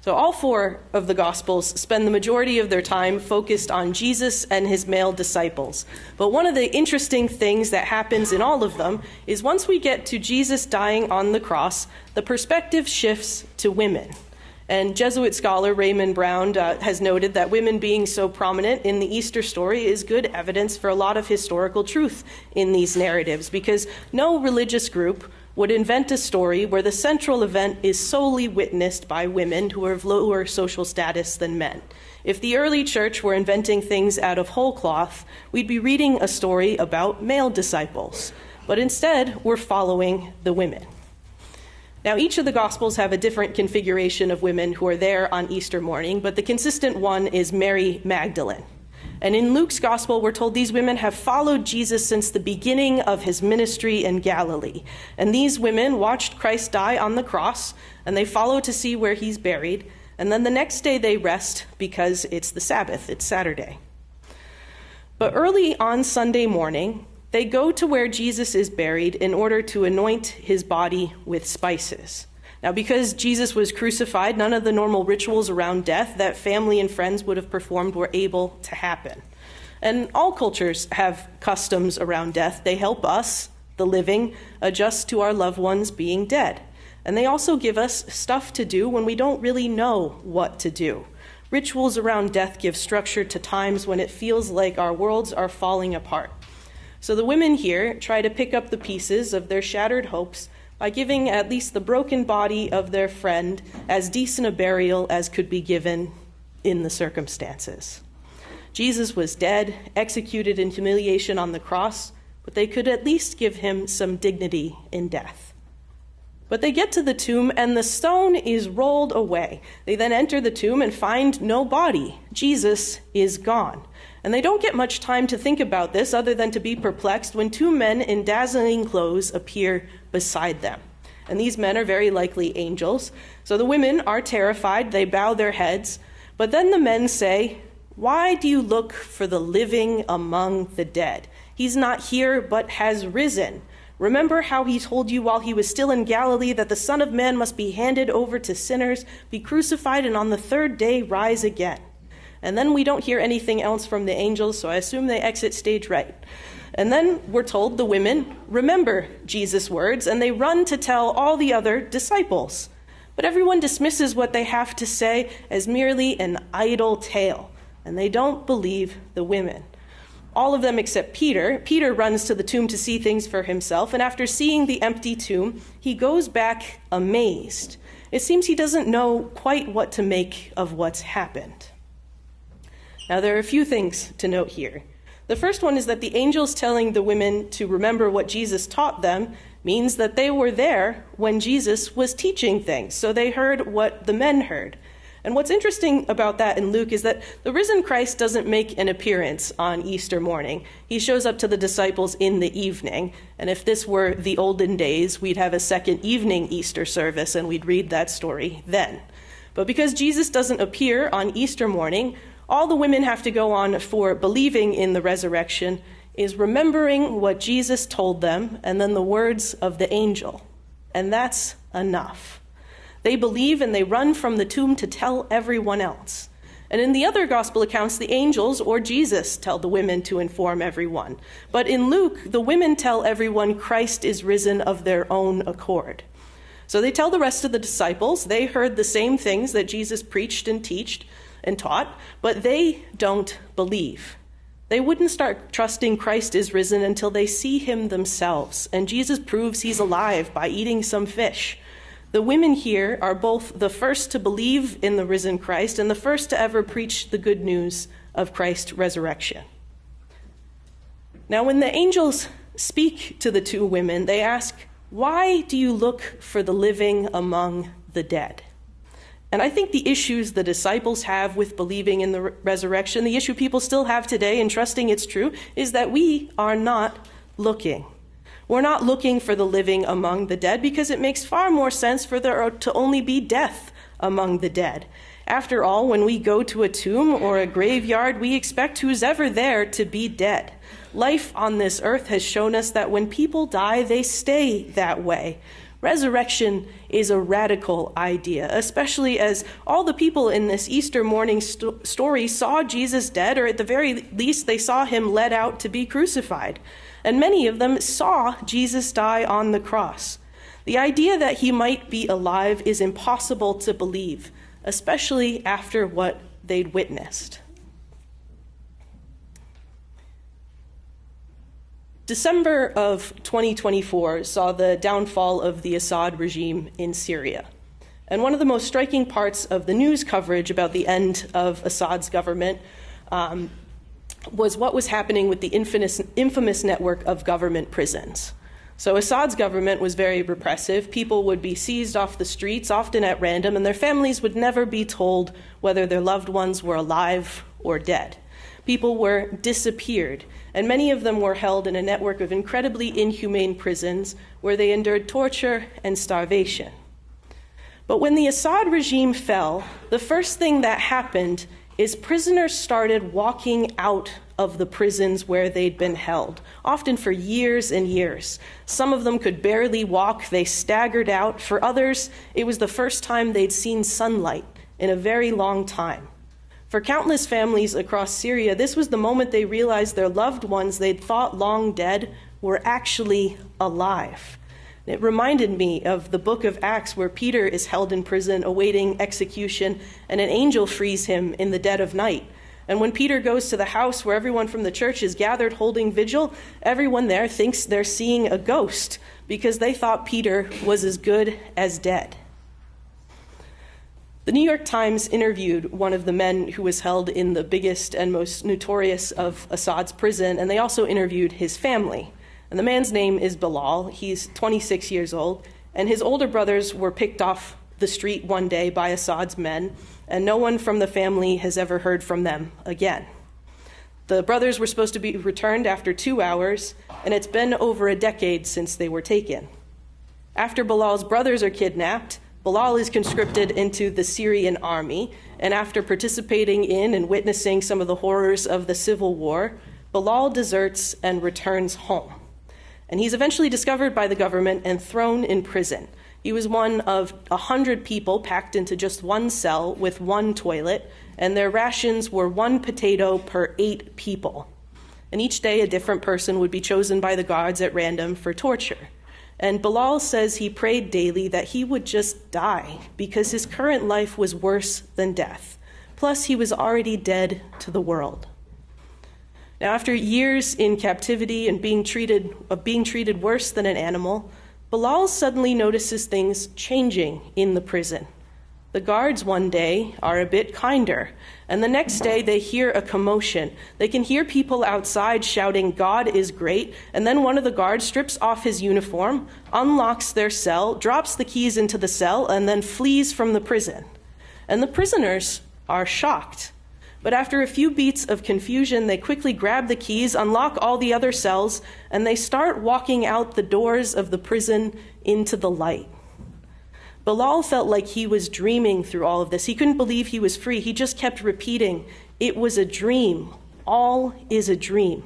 So all four of the Gospels spend the majority of their time focused on Jesus and his male disciples. But one of the interesting things that happens in all of them is once we get to Jesus dying on the cross, the perspective shifts to women. And Jesuit scholar Raymond Brown has noted that women being so prominent in the Easter story is good evidence for a lot of historical truth in these narratives, because no religious group would invent a story where the central event is solely witnessed by women who are of lower social status than men. If the early church were inventing things out of whole cloth, we'd be reading a story about male disciples. But instead, we're following the women. Now, each of the Gospels have a different configuration of women who are there on Easter morning, but the consistent one is Mary Magdalene. And in Luke's Gospel, we're told these women have followed Jesus since the beginning of his ministry in Galilee. And these women watched Christ die on the cross, and they follow to see where he's buried. And then the next day they rest because it's the Sabbath, it's Saturday. But early on Sunday morning, they go to where Jesus is buried in order to anoint his body with spices. Now, because Jesus was crucified, none of the normal rituals around death that family and friends would have performed were able to happen. And all cultures have customs around death. They help us, the living, adjust to our loved ones being dead. And they also give us stuff to do when we don't really know what to do. Rituals around death give structure to times when it feels like our worlds are falling apart. So the women here try to pick up the pieces of their shattered hopes by giving at least the broken body of their friend as decent a burial as could be given in the circumstances. Jesus was dead, executed in humiliation on the cross, but they could at least give him some dignity in death. But they get to the tomb and the stone is rolled away. They then enter the tomb and find no body. Jesus is gone. And they don't get much time to think about this other than to be perplexed when two men in dazzling clothes appear beside them. And these men are very likely angels. So the women are terrified. They bow their heads. But then the men say, "Why do you look for the living among the dead? He's not here, but has risen. Remember how he told you while he was still in Galilee that the Son of Man must be handed over to sinners, be crucified, and on the third day rise again." And then we don't hear anything else from the angels, so I assume they exit stage right. And then we're told the women remember Jesus' words, and they run to tell all the other disciples. But everyone dismisses what they have to say as merely an idle tale, and they don't believe the women. All of them except Peter. Peter runs to the tomb to see things for himself, and after seeing the empty tomb, he goes back amazed. It seems he doesn't know quite what to make of what's happened. Now, there are a few things to note here. The first one is that the angels telling the women to remember what Jesus taught them means that they were there when Jesus was teaching things, so they heard what the men heard. And what's interesting about that in Luke is that the risen Christ doesn't make an appearance on Easter morning. He shows up to the disciples in the evening, and if this were the olden days, we'd have a second evening Easter service, and we'd read that story then. But because Jesus doesn't appear on Easter morning, all the women have to go on for believing in the resurrection is remembering what Jesus told them and then the words of the angel. And that's enough. They believe and they run from the tomb to tell everyone else. And in the other gospel accounts, the angels or Jesus tell the women to inform everyone. But in Luke, the women tell everyone Christ is risen of their own accord. So they tell the rest of the disciples they heard the same things that Jesus preached and taught, but they don't believe. They wouldn't start trusting Christ is risen until they see him themselves, and Jesus proves he's alive by eating some fish. The women here are both the first to believe in the risen Christ and the first to ever preach the good news of Christ's resurrection. Now, when the angels speak to the two women, they ask, "Why do you look for the living among the dead?" And I think the issues the disciples have with believing in the resurrection, the issue people still have today in trusting it's true, is that we are not looking. We're not looking for the living among the dead because it makes far more sense for there to only be death among the dead. After all, when we go to a tomb or a graveyard, we expect who's ever there to be dead. Life on this earth has shown us that when people die, they stay that way. Resurrection is a radical idea, especially as all the people in this Easter morning story saw Jesus dead, or at the very least they saw him led out to be crucified. And many of them saw Jesus die on the cross. The idea that he might be alive is impossible to believe, especially after what they'd witnessed. December of 2024 saw the downfall of the Assad regime in Syria. And one of the most striking parts of the news coverage about the end of Assad's government was what was happening with the infamous network of government prisons. So Assad's government was very repressive. People would be seized off the streets, often at random, and their families would never be told whether their loved ones were alive or dead. People were disappeared, and many of them were held in a network of incredibly inhumane prisons where they endured torture and starvation. But when the Assad regime fell, the first thing that happened is prisoners started walking out of the prisons where they'd been held, often for years and years. Some of them could barely walk, they staggered out. For others, it was the first time they'd seen sunlight in a very long time. For countless families across Syria, this was the moment they realized their loved ones they'd thought long dead were actually alive. It reminded me of the book of Acts where Peter is held in prison awaiting execution and an angel frees him in the dead of night. And when Peter goes to the house where everyone from the church is gathered holding vigil, everyone there thinks they're seeing a ghost because they thought Peter was as good as dead. The New York Times interviewed one of the men who was held in the biggest and most notorious of Assad's prison, and they also interviewed his family. And the man's name is Bilal. He's 26 years old, and his older brothers were picked off the street one day by Assad's men, and no one from the family has ever heard from them again. The brothers were supposed to be returned after 2 hours, and it's been over a decade since they were taken. After Bilal's brothers are kidnapped, Bilal is conscripted into the Syrian army, and after participating in and witnessing some of the horrors of the civil war, Bilal deserts and returns home. And he's eventually discovered by the government and thrown in prison. He was one of 100 people packed into just one cell with one toilet, and their rations were 1 potato per 8 people. And each day a different person would be chosen by the guards at random for torture. And Bilal says he prayed daily that he would just die because his current life was worse than death. Plus, he was already dead to the world. Now, after years in captivity and being treated worse than an animal, Bilal suddenly notices things changing in the prison. The guards one day are a bit kinder, and the next day they hear a commotion. They can hear people outside shouting, "God is great," and then one of the guards strips off his uniform, unlocks their cell, drops the keys into the cell, and then flees from the prison. And the prisoners are shocked. But after a few beats of confusion, they quickly grab the keys, unlock all the other cells, and they start walking out the doors of the prison into the light. Bilal felt like he was dreaming through all of this. He couldn't believe he was free. He just kept repeating, "It was a dream. All is a dream."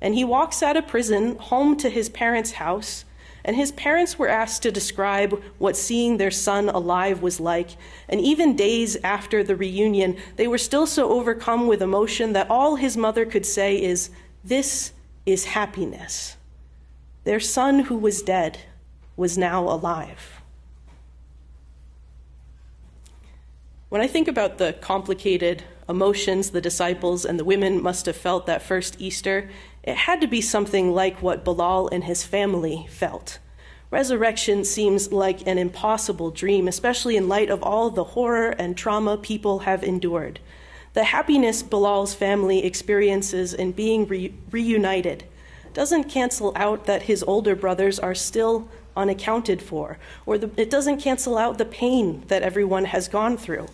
And he walks out of prison home to his parents' house, and his parents were asked to describe what seeing their son alive was like. And even days after the reunion, they were still so overcome with emotion that all his mother could say is, "This is happiness." Their son who was dead was now alive. When I think about the complicated emotions the disciples and the women must have felt that first Easter, it had to be something like what Bilal and his family felt. Resurrection seems like an impossible dream, especially in light of all the horror and trauma people have endured. The happiness Bilal's family experiences in being reunited doesn't cancel out that his older brothers are still unaccounted for, or it doesn't cancel out the pain that everyone has gone through.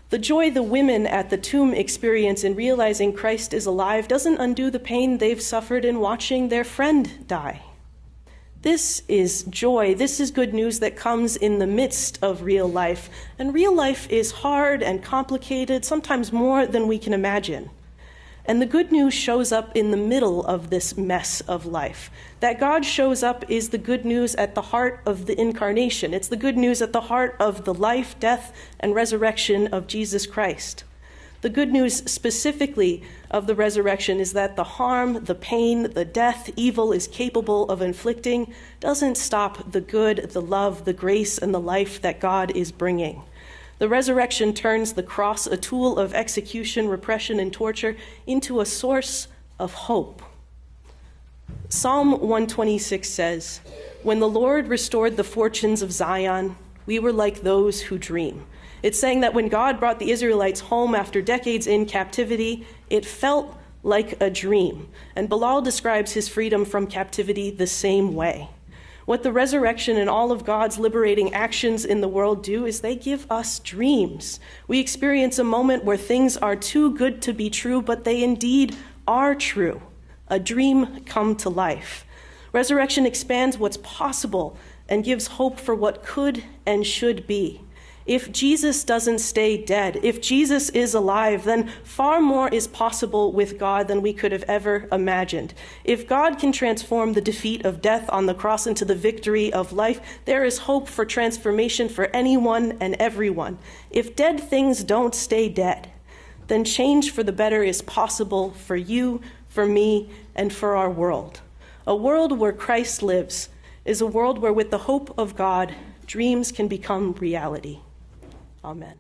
The joy the women at the tomb experience in realizing Christ is alive doesn't undo the pain they've suffered in watching their friend die. This is joy. This is good news that comes in the midst of real life. And real life is hard and complicated, sometimes more than we can imagine. And the good news shows up in the middle of this mess of life. That God shows up is the good news at the heart of the incarnation. It's the good news at the heart of the life, death, and resurrection of Jesus Christ. The good news specifically of the resurrection is that the harm, the pain, the death evil is capable of inflicting doesn't stop the good, the love, the grace, and the life that God is bringing. The resurrection turns the cross, a tool of execution, repression, and torture, into a source of hope. Psalm 126 says, "When the Lord restored the fortunes of Zion, we were like those who dream." It's saying that when God brought the Israelites home after decades in captivity, it felt like a dream. And Bilal describes his freedom from captivity the same way. What the resurrection and all of God's liberating actions in the world do is they give us dreams. We experience a moment where things are too good to be true, but they indeed are true. A dream come to life. Resurrection expands what's possible and gives hope for what could and should be. If Jesus doesn't stay dead, if Jesus is alive, then far more is possible with God than we could have ever imagined. If God can transform the defeat of death on the cross into the victory of life, there is hope for transformation for anyone and everyone. If dead things don't stay dead, then change for the better is possible for you, for me, and for our world. A world where Christ lives is a world where, with the hope of God, dreams can become reality. Amen.